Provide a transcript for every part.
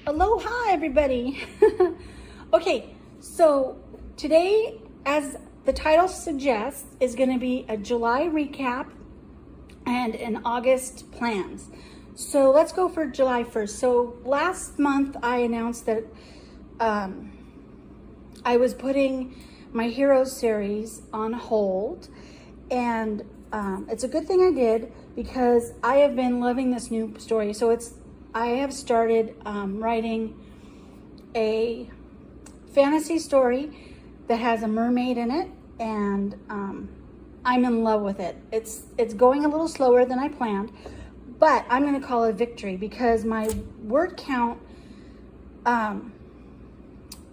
Aloha, everybody. Okay, so today, as the title suggests, is going to be a July recap and an August plans. So let's go for July 1st. So last month I announced that I was putting my Heroes series on hold, and it's a good thing I did because I have been loving this new story. So I have started writing a fantasy story that has a mermaid in it, and I'm in love with it. It's going a little slower than I planned, but I'm going to call it a victory because my word count,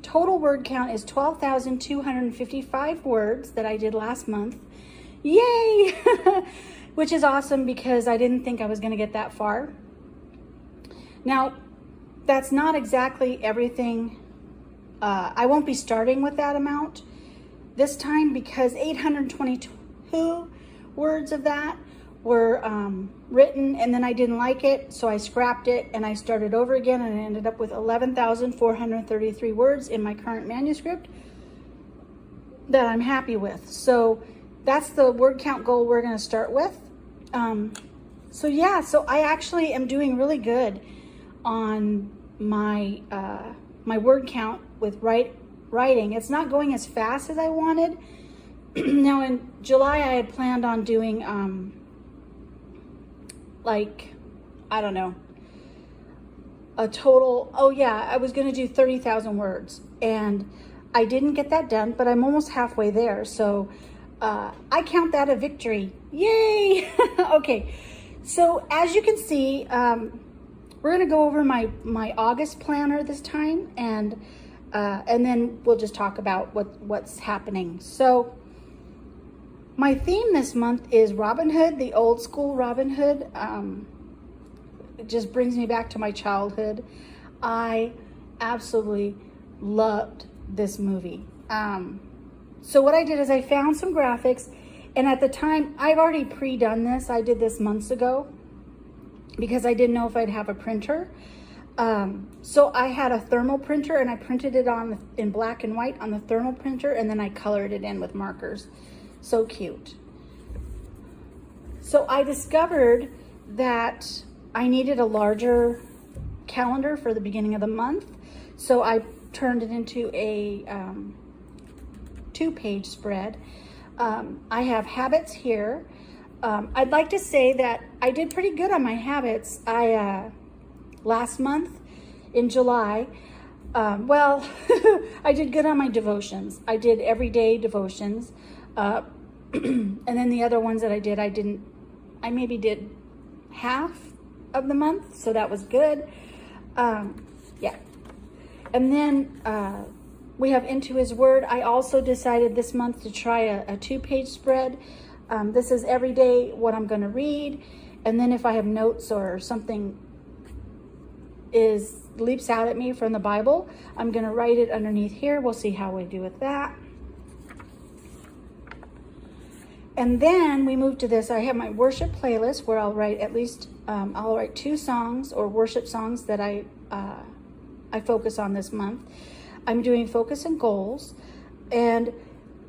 total word count is 12,255 words that I did last month. Yay! Which is awesome because I didn't think I was going to get that far. Now, that's not exactly everything. I won't be starting with that amount this time because 822 words of that were written, and then I didn't like it, so I scrapped it and I started over again, and I ended up with 11,433 words in my current manuscript that I'm happy with. So that's the word count goal we're going to start with. So I actually am doing really good on my my word count with writing. It's not going as fast as I wanted. Now in July I had planned on doing I don't know, a total, I was going to do 30,000 words, and I didn't get that done, but I'm almost halfway there, so I count that a victory. Yay! Okay, so as you can see, we're going to go over my August planner this time, and then we'll just talk about what's happening. So my theme this month is Robin Hood, the old school Robin Hood. It just brings me back to my childhood. I absolutely loved this movie. So what I did is I found some graphics, and at the time, I've already pre-done this. I did this months ago because I didn't know if I'd have a printer. So I had a thermal printer, and I printed it in black and white on the thermal printer, and then I colored it in with markers. So cute. So I discovered that I needed a larger calendar for the beginning of the month. So I turned it into a 2-page spread. I have habits here. I'd like to say that I did pretty good on my habits. Last month in July, I did good on my devotions. I did everyday devotions. And then the other ones that I maybe did half of the month, so that was good. Yeah. And then we have Into His Word. I also decided this month to try a 2-page spread. This is every day what I'm going to read, and then if I have notes or something leaps out at me from the Bible, I'm going to write it underneath here. We'll see how we do with that. And then we move to this. I have my worship playlist where I'll write at least, I'll write 2 songs or worship songs that I focus on this month. I'm doing focus and goals. And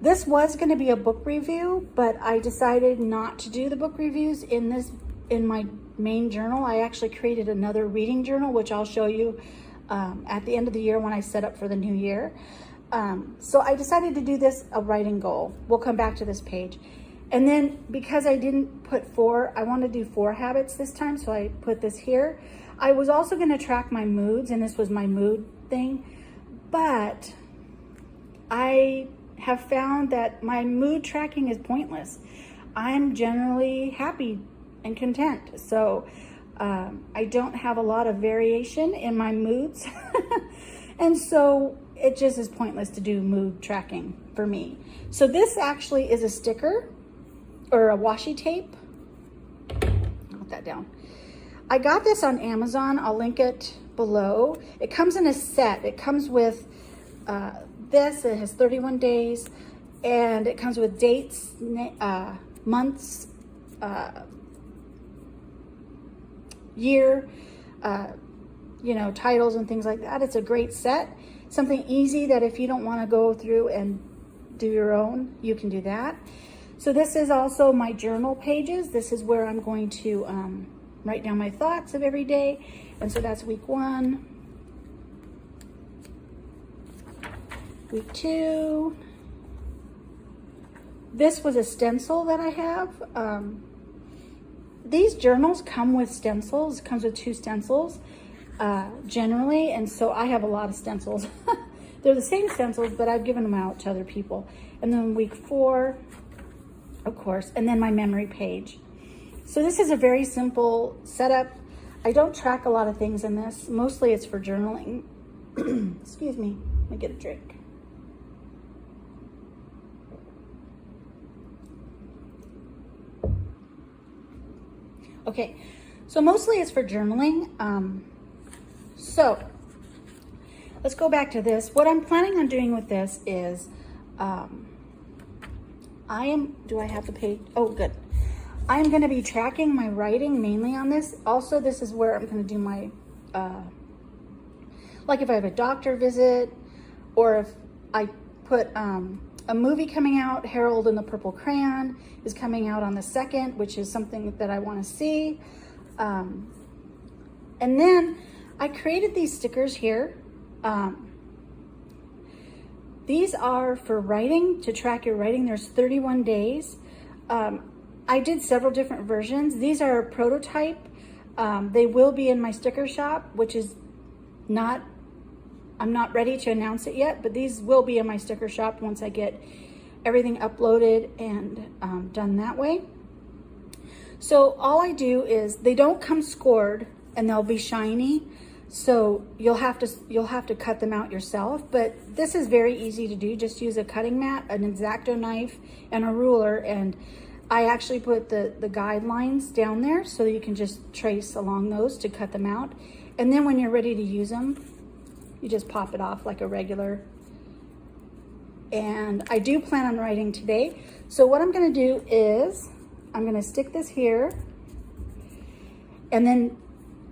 this was going to be a book review, but I decided not to do the book reviews in my main journal. I actually created another reading journal, which I'll show you at the end of the year when I set up for the new year. So I decided to do this a writing goal. We'll come back to this page. And then because I didn't put 4, I want to do 4 habits this time, so I put this here. I was also going to track my moods, and this was my mood thing, but I have found that my mood tracking is pointless. I'm generally happy and content, so I don't have a lot of variation in my moods, and so it just is pointless to do mood tracking for me. So this actually is a sticker or a washi tape. I'll put that down. I got this on Amazon. I'll link it below. It comes in a set. It comes with this. It has 31 days, and it comes with dates, months, year, you know, titles and things like that. It's a great set. Something easy that if you don't want to go through and do your own, you can do that. So this is also my journal pages. This is where I'm going to write down my thoughts of every day. And so that's week 1, week 2. This was a stencil that I have. These journals come with stencils. It comes with 2 stencils generally, and so I have a lot of stencils. They're the same stencils, but I've given them out to other people. And then week 4, of course, and then my memory page. So this is a very simple setup. I don't track a lot of things in this. Mostly it's for journaling. Excuse me, let me get a drink. Okay, so mostly it's for journaling. So let's go back to this. What I'm planning on doing with this is, do I have the page? Oh, good. I'm going to be tracking my writing mainly on this. Also, this is where I'm going to do my, like if I have a doctor visit, or if I put a movie coming out, Harold and the Purple Crayon is coming out on the 2nd, which is something that I want to see. And then I created these stickers here. These are for writing, to track your writing. There's 31 days. I did several different versions. These are a prototype. They will be in my sticker shop, which is not, I'm not ready to announce it yet, but these will be in my sticker shop once I get everything uploaded and done that way. So all I do is, they don't come scored and they'll be shiny. So you'll have to cut them out yourself, but this is very easy to do. Just use a cutting mat, an X-Acto knife, and a ruler, and I actually put the guidelines down there so that you can just trace along those to cut them out. And then when you're ready to use them, you just pop it off like a regular. And I do plan on writing today. So what I'm gonna do is, I'm gonna stick this here, and then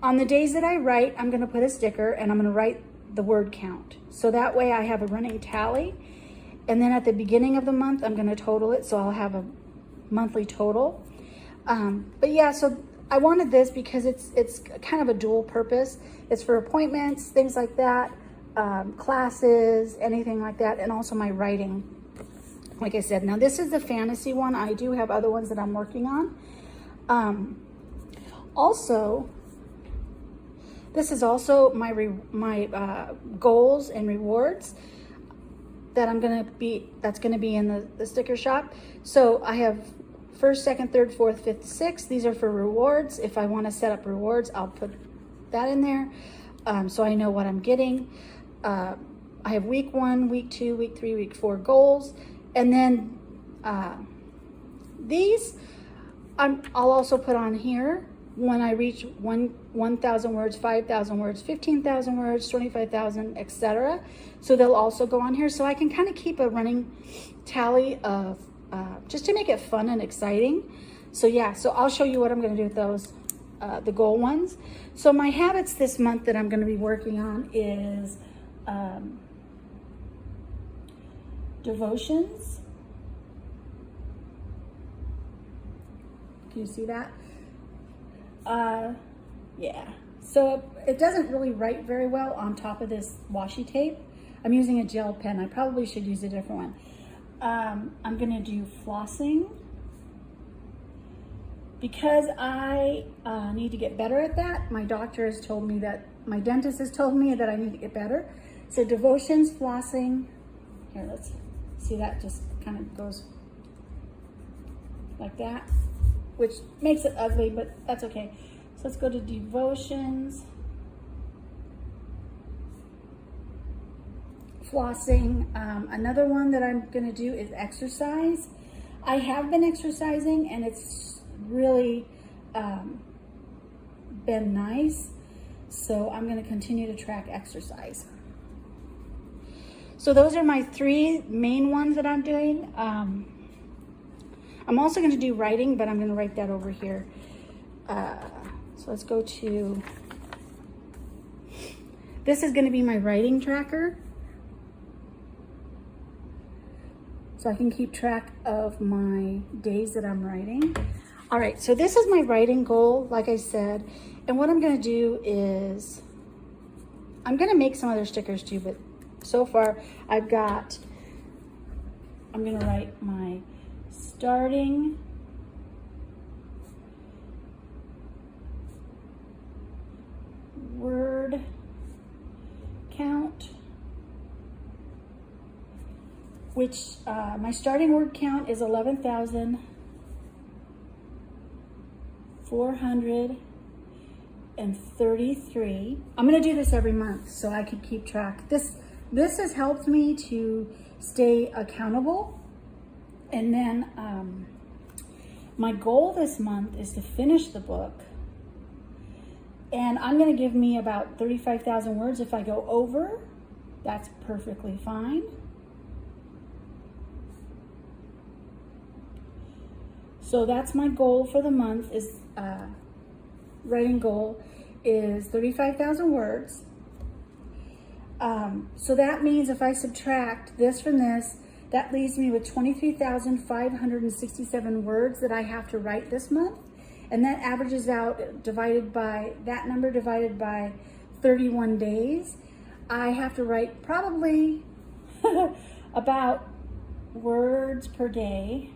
on the days that I write, I'm gonna put a sticker and I'm gonna write the word count. So that way I have a running tally. And then at the beginning of the month, I'm gonna total it, so I'll have a monthly total. But yeah, so I wanted this because it's kind of a dual purpose. It's for appointments, things like that, classes, anything like that, and also my writing. Like I said, now this is the fantasy one. I do have other ones that I'm working on. Also, this is also my goals and rewards that that's gonna be in the sticker shop. So I have 1st, 2nd, 3rd, 4th, 5th, 6th. These are for rewards. If I want to set up rewards, I'll put that in there, so I know what I'm getting. I have week 1, week 2, week 3, week 4 goals, and then these I'll also put on here when I reach 1,000 words, 5,000 words, 15,000 words, 25,000, etc. So they'll also go on here, so I can kind of keep a running tally of just to make it fun and exciting. So yeah, so I'll show you what I'm going to do with those, the goal ones. So my habits this month that I'm going to be working on is devotions. Can you see that? Yeah, so it doesn't really write very well on top of this washi tape. I'm using a gel pen. I probably should use a different one. I'm gonna do flossing because I need to get better at that. My doctor has told me that, my dentist has told me that I need to get better. So devotions, flossing, here, let's see, that just kind of goes like that, which makes it ugly, but that's okay. So let's go to devotions, flossing. Another one that I'm gonna do is exercise. I have been exercising and it's really been nice. So I'm gonna continue to track exercise. So those are my 3 main ones that I'm doing. I'm also gonna do writing, but I'm gonna write that over here. So let's go to This is going to be my writing tracker, so I can keep track of my days that I'm writing. All right, so this is my writing goal, like I said, and what I'm going to do is I'm going to make some other stickers too, but so far I'm going to write my starting word count, which my starting word count is 11,433. I'm going to do this every month so I can keep track. This has helped me to stay accountable. And then my goal this month is to finish the book. And I'm going to give me about 35,000 words. If I go over, that's perfectly fine. So that's my goal for the month, is writing goal is 35,000 words. So that means if I subtract this from this, that leaves me with 23,567 words that I have to write this month. And that averages out, divided by 31 days. I have to write probably about words per day.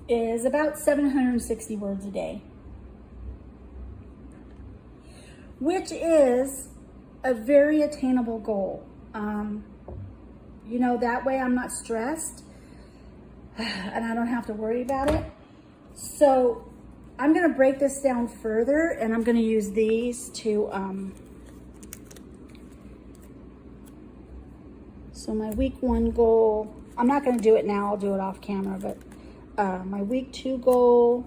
Is about 760 words a day, which is a very attainable goal. You know, that way I'm not stressed and I don't have to worry about it. So I'm going to break this down further, and I'm going to use these to, so my week 1 goal, I'm not going to do it now, I'll do it off camera, but my week 2 goal,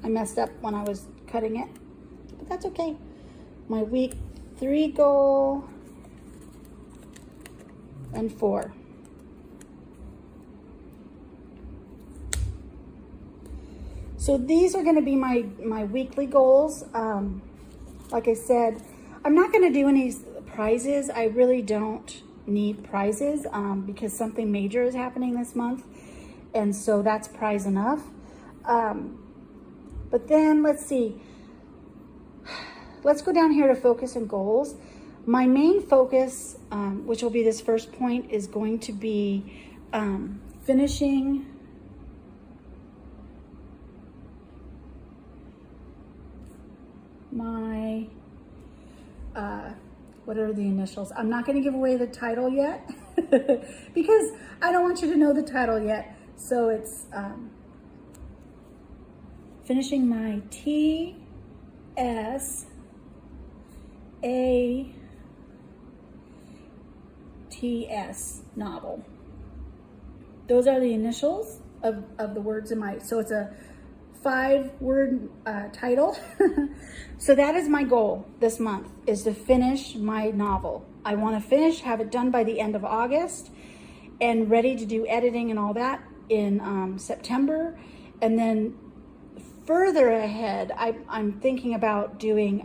I messed up when I was cutting it, but that's okay. My week 3 goal and 4. So these are going to be my weekly goals. Like I said, I'm not going to do any prizes. I really don't need prizes because something major is happening this month, and so that's prize enough. But then let's see. Let's go down here to focus and goals. My main focus, which will be this first point, is going to be finishing my, what are the initials? I'm not going to give away the title yet because I don't want you to know the title yet. So it's finishing my TSATS novel. Those are the initials of the words in my, so it's a 5-word title. So that is my goal this month, is to finish my novel. I want to finish, have it done by the end of August and ready to do editing and all that in September. And then further ahead, I'm thinking about doing,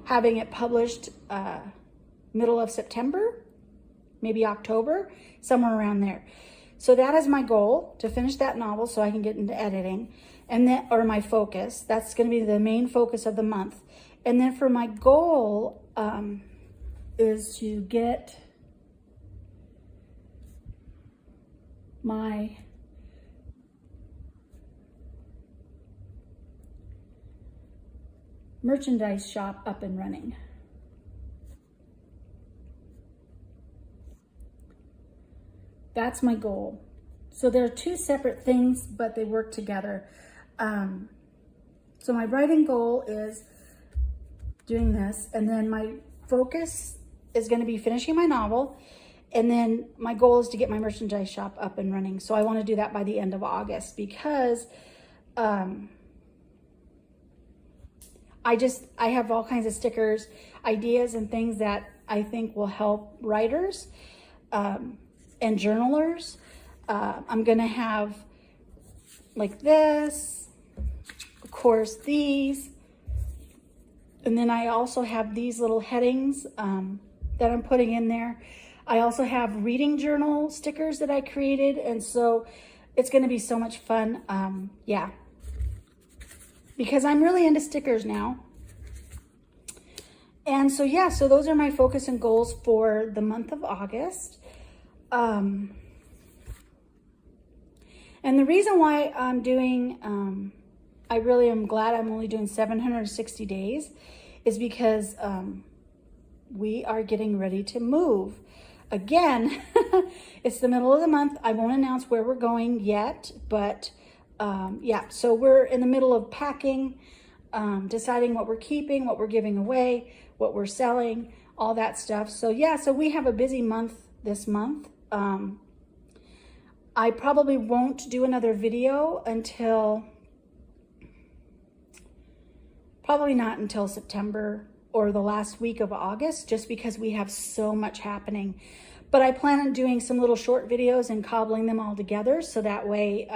having it published middle of September, maybe October, somewhere around there. So that is my goal, to finish that novel so I can get into editing, and then, or my focus. That's going to be the main focus of the month. And then for my goal is to get my merchandise shop up and running. That's my goal. So there are 2 separate things, but they work together. So my writing goal is doing this, and then my focus is going to be finishing my novel, and then my goal is to get my merchandise shop up and running. So I want to do that by the end of August, because I have all kinds of stickers, ideas and things that I think will help writers and journalers. I'm gonna have like this, of course these, and then I also have these little headings that I'm putting in there. I also have reading journal stickers that I created, and so it's gonna be so much fun. Yeah, because I'm really into stickers now. And so, yeah, so those are my focus and goals for the month of August. And the reason why I'm doing, I really am glad I'm only doing 760 days is because we are getting ready to move. Again, it's the middle of the month. I won't announce where we're going yet, but yeah, so we're in the middle of packing, deciding what we're keeping, what we're giving away, what we're selling, all that stuff. So yeah, so we have a busy month this month. I probably won't do another video until, probably not until September or the last week of August, just because we have so much happening. But I plan on doing some little short videos and cobbling them all together, so that way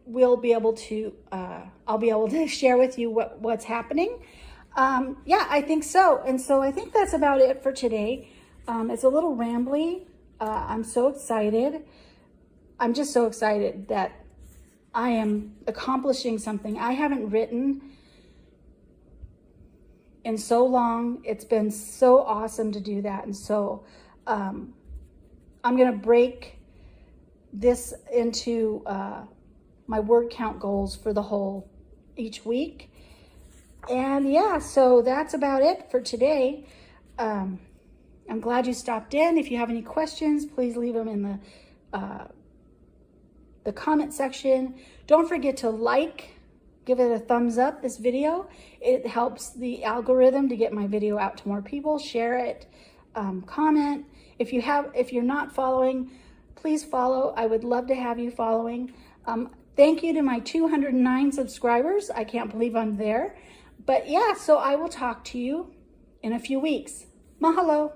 we'll be able to, I'll be able to share with you what's happening. Yeah, I think so. And so I think that's about it for today. It's a little rambly. I'm so excited. I'm just so excited that I am accomplishing something. I haven't written in so long. It's been so awesome to do that. And so I'm going to break this into my word count goals for the whole each week. And yeah, so that's about it for today. I'm glad you stopped in. If you have any questions, please leave them in the comment section. Don't forget to give it a thumbs up, this video. It helps the algorithm to get my video out to more people. Share it, comment. If you're not following, please follow. I would love to have you following. Thank you to my 209 subscribers. I can't believe I'm there. But yeah, so I will talk to you in a few weeks. Mahalo.